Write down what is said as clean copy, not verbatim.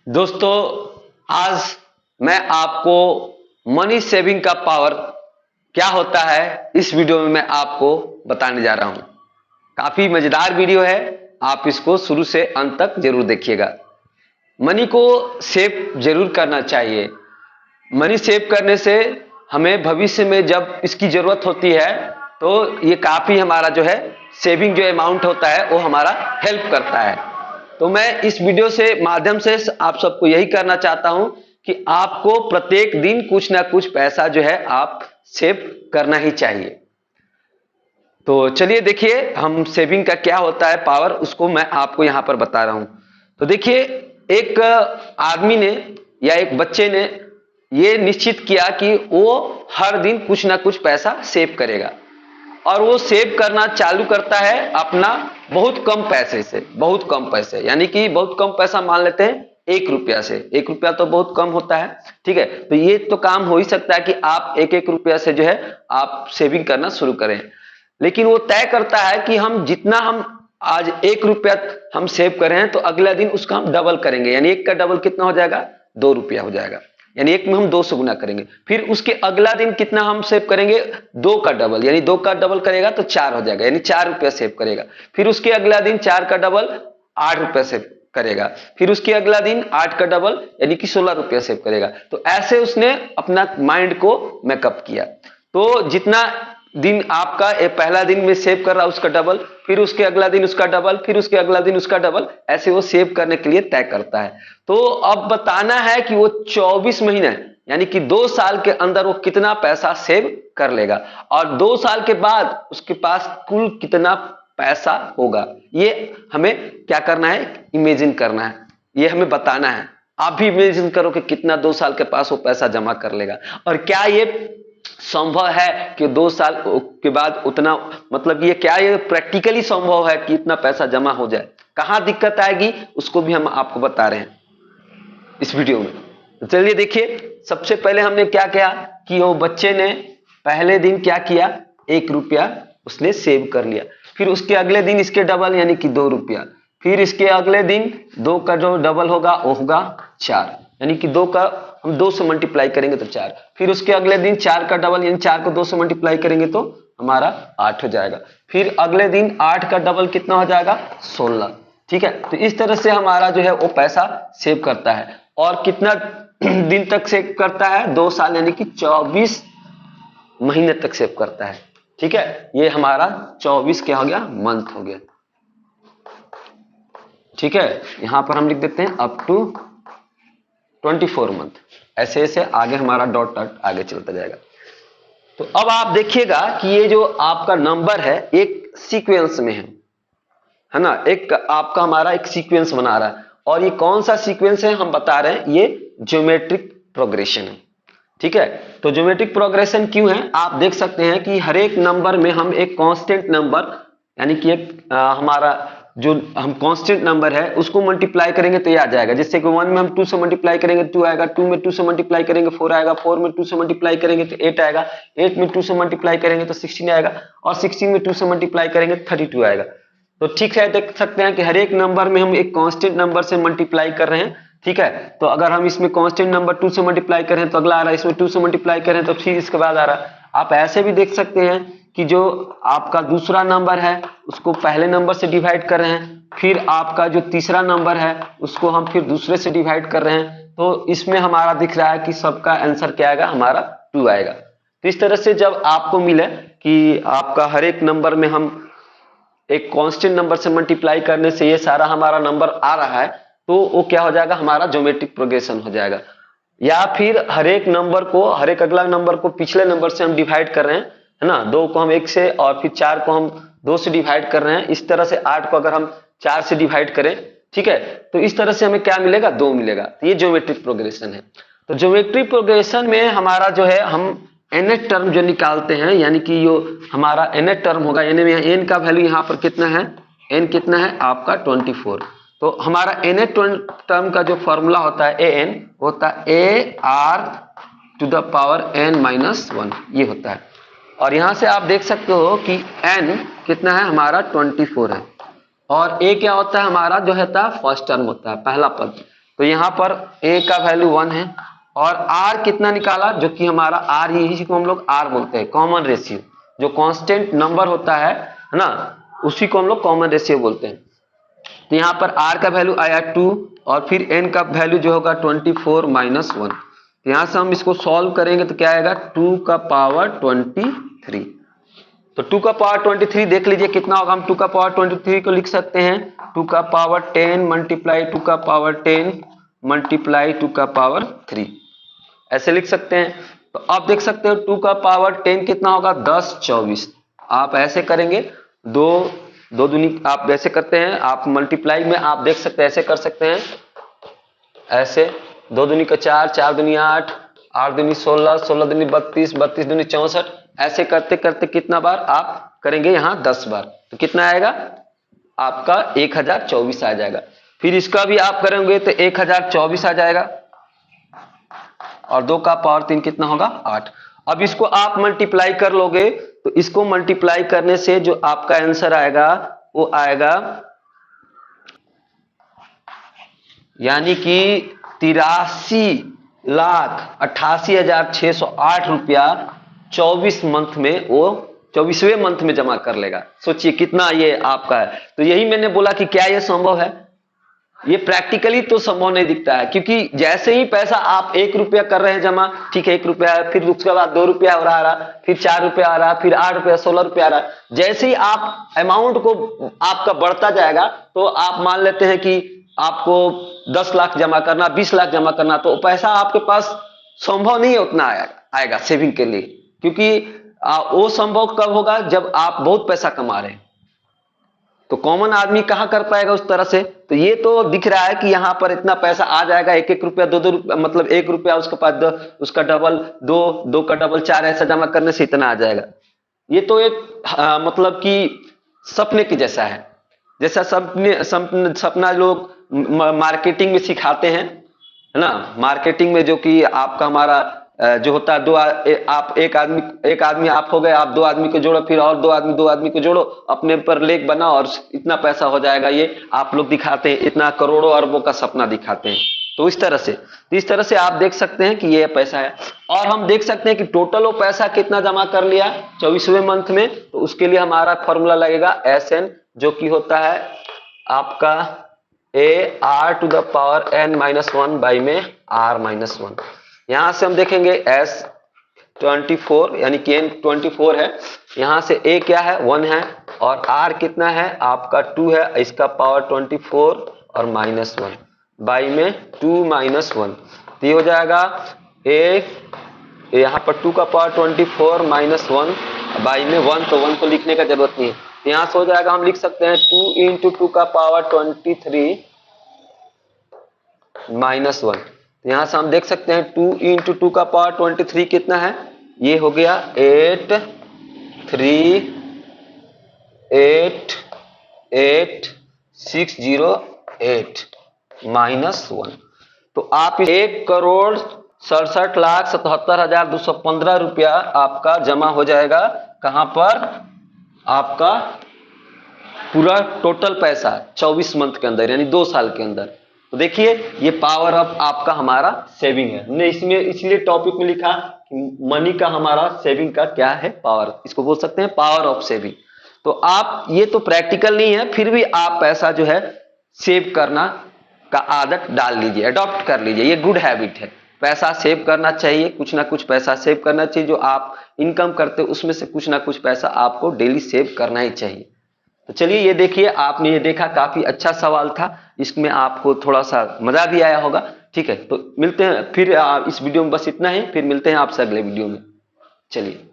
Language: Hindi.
दोस्तों, आज मैं आपको मनी सेविंग का पावर क्या होता है इस वीडियो में मैं आपको बताने जा रहा हूं। काफी मजेदार वीडियो है, आप इसको शुरू से अंत तक जरूर देखिएगा। मनी को सेव जरूर करना चाहिए। मनी सेव करने से हमें भविष्य में जब इसकी जरूरत होती है तो ये काफी हमारा जो है सेविंग जो अमाउंट होता है वो हमारा हेल्प करता है। तो मैं इस वीडियो से माध्यम से आप सबको यही करना चाहता हूं कि आपको प्रत्येक दिन कुछ ना कुछ पैसा जो है आप सेव करना ही चाहिए। तो चलिए देखिए हम सेविंग का क्या होता है पावर, उसको मैं आपको यहां पर बता रहा हूं। तो देखिए, एक आदमी ने या एक बच्चे ने ये निश्चित किया कि वो हर दिन कुछ ना कुछ पैसा सेव करेगा और वो सेव करना चालू करता है अपना बहुत कम पैसे से। बहुत कम पैसे यानी कि बहुत कम पैसा मान लेते हैं 1 रुपया से। 1 रुपया तो बहुत कम होता है, ठीक है। तो ये तो काम हो ही सकता है कि आप एक एक रुपया से जो है आप सेविंग करना शुरू करें, लेकिन वो तय करता है कि हम जितना हम आज 1 रुपया हम सेव करें तो अगला दिन उसका हम डबल करेंगे, यानी एक का डबल कितना हो जाएगा, 2 रुपया हो जाएगा। यानी एक में हम 2 से गुना करेंगे, फिर उसके अगला दिन कितना हम सेव करेंगे, 2 का डबल, यानी 2 का डबल करेगा तो 4 हो जाएगा, यानी 4 रुपया सेव करेगा। फिर उसके अगला दिन 4 का डबल 8 रुपया सेव करेगा, फिर उसके अगला दिन 8 का डबल यानी कि 16 रुपया सेव करेगा। तो ऐसे उसने अपना माइंड को मेकअप किया। तो जितना दिन आपका पहला दिन में सेव कर रहा है उसका डबल, फिर उसके अगला दिन उसका डबल, फिर उसके अगला दिन उसका डबल, ऐसे वो सेव करने के लिए तय करता है। तो अब बताना है कि वो 24 महीने यानी कि 2 साल के अंदर वो कितना पैसा सेव कर लेगा और 2 साल के बाद उसके पास कुल कितना पैसा होगा। ये हमें क्या करना है, इमेजिन करना है, ये हमें बताना है। आप भी इमेजिन करो कि कितना 2 साल के पास वो पैसा जमा कर लेगा और क्या ये संभव है कि 2 साल के बाद उतना, मतलब ये क्या ये प्रैक्टिकली संभव है कि इतना पैसा जमा हो जाए। कहां दिक्कत आएगी उसको भी हम आपको बता रहे हैं इस वीडियो में। तो चलिए देखिए, सबसे पहले हमने क्या किया कि वो बच्चे ने पहले दिन क्या किया, 1 रुपया उसने सेव कर लिया। फिर उसके अगले दिन इसके डबल यानी कि 2 रुपया, फिर इसके अगले दिन 2 का जो डबल होगा वो होगा 4, यानी कि 2 का हम 2 से मल्टीप्लाई करेंगे तो 4। फिर उसके अगले दिन 4 का डबल यानी 4 को 2 से मल्टीप्लाई करेंगे तो हमारा 8 हो जाएगा। फिर अगले दिन 8 का डबल कितना हो जाएगा, 16, ठीक है। तो इस तरह से हमारा जो है वो पैसा सेव करता है और कितना दिन तक सेव करता है, 2 साल यानी कि 24 महीने तक सेव करता है, ठीक है। ये हमारा 24 क्या हो गया, मंथ हो गया, ठीक है। यहां पर हम लिख देते हैं अप टू 24 मंथ। ऐसे ऐसे आगे हमारा डॉट डॉट आगे चलता जाएगा। तो अब आप देखिएगा कि ये जो आपका नंबर है एक सीक्वेंस में है ना, एक आपका हमारा एक सीक्वेंस बना रहा है और ये कौन सा सीक्वेंस है हम बता रहे हैं, ये ज्योमेट्रिक प्रोग्रेशन है, ठीक है। तो ज्योमेट्रिक प्रोग्रेशन क्यों है, आप देख सकते हैं कि हर एक नंबर में हम एक कांस्टेंट नंबर यानी कि एक हमारा जो हम कांस्टेंट नंबर है उसको मल्टीप्लाई करेंगे तो ये आ जाएगा। जैसे कि 1 में हम 2 से मल्टीप्लाई करेंगे 2 आएगा, 2 में 2 से मल्टीप्लाई करेंगे 4 आएगा, 4 में 2 से मल्टीप्लाई करेंगे तो 8 आएगा, 8 में 2 से मल्टीप्लाई करेंगे तो 16 आएगा और 16 में 2 से मल्टीप्लाई करेंगे तो 32 आएगा। तो ठीक है, देख सकते हैं कि हर एक नंबर में हम एक कांस्टेंट नंबर से मल्टीप्लाई कर रहे हैं, ठीक है। तो अगर हम इसमें कांस्टेंट नंबर 2 से मल्टीप्लाई करें तो अगला आ रहा है, इसमें 2 से मल्टीप्लाई करें तो फिर इसके बाद आ रहा है। आप ऐसे भी देख सकते हैं कि जो आपका दूसरा नंबर है उसको पहले नंबर से डिवाइड कर रहे हैं, फिर आपका जो तीसरा नंबर है उसको हम फिर दूसरे से डिवाइड कर रहे हैं। तो इसमें हमारा दिख रहा है कि सबका आंसर क्या आएगा, हमारा 2 आएगा। तो इस तरह से जब आपको मिले कि आपका हर एक नंबर में हम एक कांस्टेंट नंबर से मल्टीप्लाई करने से ये सारा हमारा नंबर आ रहा है तो वो क्या हो जाएगा, हमारा ज्योमेट्रिक प्रोग्रेशन हो जाएगा। या फिर हर एक नंबर को, हर एक अगला नंबर को पिछले नंबर से हम डिवाइड कर रहे हैं, है ना। 2 को हम 1 से और फिर 4 को हम 2 से डिवाइड कर रहे हैं। इस तरह से 8 को अगर हम 4 से डिवाइड करें, ठीक है, तो इस तरह से हमें क्या मिलेगा, 2 मिलेगा। ये ज्योमेट्रिक प्रोग्रेशन है। तो ज्योमेट्रिक प्रोग्रेशन में हमारा जो है हम nth टर्म जो निकालते हैं, यानी कि जो हमारा nth टर्म होगा, यानी n का वैल्यू यहाँ पर कितना है, n कितना है आपका 24। तो हमारा nth टर्म का जो फॉर्मूला होता है an होता है ar⁻n-1, ये होता है। और यहां से आप देख सकते हो कि n कितना है, हमारा 24 है और a क्या होता है, हमारा जो होता है फर्स्ट टर्म होता है, पहला पद। तो यहाँ पर a का वैल्यू 1 है और r कितना निकाला, जो कि हमारा r, यही को हम लोग r बोलते हैं, कॉमन रेशियो। जो कांस्टेंट नंबर होता है ना, उसी को हम लोग कॉमन रेशियो बोलते हैं। तो यहाँ पर r का वैल्यू आया 2 और फिर n का वैल्यू जो होगा 24 माइनस 1। तो यहाँ से हम इसको सॉल्व करेंगे तो क्या आएगा, 2 का पावर 23। तो 2 का पावर 23 देख लीजिए कितना होगा। हम 2 का पावर 23 को लिख सकते हैं 2 का पावर 10 मल्टीप्लाई 2 का पावर 10 मल्टीप्लाई 2 का पावर 3, ऐसे लिख सकते हैं। तो आप देख सकते हो 2 का पावर 10 कितना होगा, 10 24। आप ऐसे करेंगे, दो दूनी आप ऐसे करते हैं, आप मल्टीप्लाई में आप देख सकते हैं, ऐसे कर सकते हैं, ऐसे 2 दूनी का 4, 4 दूनी 8, 8 दूनी 16, 16 दूनी 32, 32 दूनी 64, ऐसे करते करते कितना बार आप करेंगे, यहाँ 10 बार। तो कितना आएगा आपका 1024 आ जाएगा। फिर इसका भी आप करेंगे तो 1024 आ जाएगा और 2 का पावर 3 कितना होगा, 8। अब इसको आप मल्टीप्लाई कर लोगे तो इसको मल्टीप्लाई करने से जो आपका आंसर आएगा वो आएगा यानी कि 83,88,608 रुपया 24 मंथ में, वो 24वें मंथ में जमा कर लेगा। सोचिए कितना ये आपका है। तो यही मैंने बोला कि क्या ये संभव है। ये प्रैक्टिकली तो संभव नहीं दिखता है, क्योंकि जैसे ही पैसा आप 1 रुपया कर रहे हैं जमा, ठीक है 1 रुपया, फिर उसके बाद 2 रुपया हो रहा, फिर 4 रुपया आ रहा, फिर 8 रुपया, 16 रुपया आ रहा। जैसे ही आप अमाउंट को आपका बढ़ता जाएगा तो आप मान लेते हैं कि आपको 10 लाख जमा करना, 20 लाख जमा करना, तो पैसा आपके पास संभव नहीं उतना आएगा सेविंग के लिए, क्योंकि वो संभव कब होगा, जब आप बहुत पैसा कमा रहे हैं। तो कॉमन आदमी कहां कर पाएगा उस तरह से। तो ये तो दिख रहा है कि यहां पर इतना पैसा आ जाएगा, 1-1 रुपया, 2-2 रुपया, मतलब 1 रुपया उसके पास उसका डबल, 2 का डबल 4, ऐसा जमा करने से इतना आ जाएगा। ये तो एक मतलब कि सपने की जैसा है, जैसा सपना लोग मार्केटिंग में सिखाते हैं, है ना। मार्केटिंग में जो कि आपका हमारा जो होता है, आप एक आदमी आप हो गए, आप 2 आदमी को जोड़ो, फिर और 2 आदमी को जोड़ो, अपने पर लेख बनाओ और इतना पैसा हो जाएगा। ये आप लोग दिखाते हैं, इतना करोड़ों अरबों का सपना दिखाते हैं। तो इस तरह से आप देख सकते हैं कि ये पैसा है। और हम देख सकते हैं कि टोटल वो पैसा कितना जमा कर लिया 24वें मंथ में। तो उसके लिए हमारा फॉर्मूला लगेगा SN, जो कि होता है आपका AR⁻n-1 बाई में R-1। यहां से हम देखेंगे S24 यानी कि N24 है, यहां से A क्या है, 1 है, और R कितना है आपका 2 है, इसका पावर 24 और -1 बाई में 2 - 1। तो ये हो जाएगा यहाँ पर 2 का पावर 24 -1 बाई में 1, तो 1 को लिखने का जरूरत नहीं है। तो यहाँ से हो जाएगा, हम लिख सकते हैं 2 × 2 का पावर 23 -1। यहां से हम देख सकते हैं 2 × 2 का पावर 23 कितना है, ये हो गया 8388608 -1। तो आप 1,67,77,215 रुपया आपका जमा हो जाएगा। कहां पर, आपका पूरा टोटल पैसा 24 मंथ के अंदर, यानी 2 साल के अंदर। तो देखिए ये पावर ऑफ आपका हमारा सेविंग है। हमने इसमें इसलिए टॉपिक में लिखा मनी का हमारा सेविंग का क्या है, पावर, इसको बोल सकते हैं पावर ऑफ सेविंग। तो आप, ये तो प्रैक्टिकल नहीं है, फिर भी आप पैसा जो है सेव करना का आदत डाल लीजिए, अडॉप्ट कर लीजिए। ये गुड हैबिट है, पैसा सेव करना चाहिए, कुछ ना कुछ पैसा सेव करना चाहिए। जो आप इनकम करते हो उसमें से कुछ ना कुछ पैसा आपको डेली सेव करना ही चाहिए। तो चलिए ये देखिए, आपने ये देखा, काफी अच्छा सवाल था, इसमें आपको थोड़ा सा मजा भी आया होगा। ठीक है, तो मिलते हैं फिर, इस वीडियो में बस इतना ही, फिर मिलते हैं आपसे अगले वीडियो में। चलिए।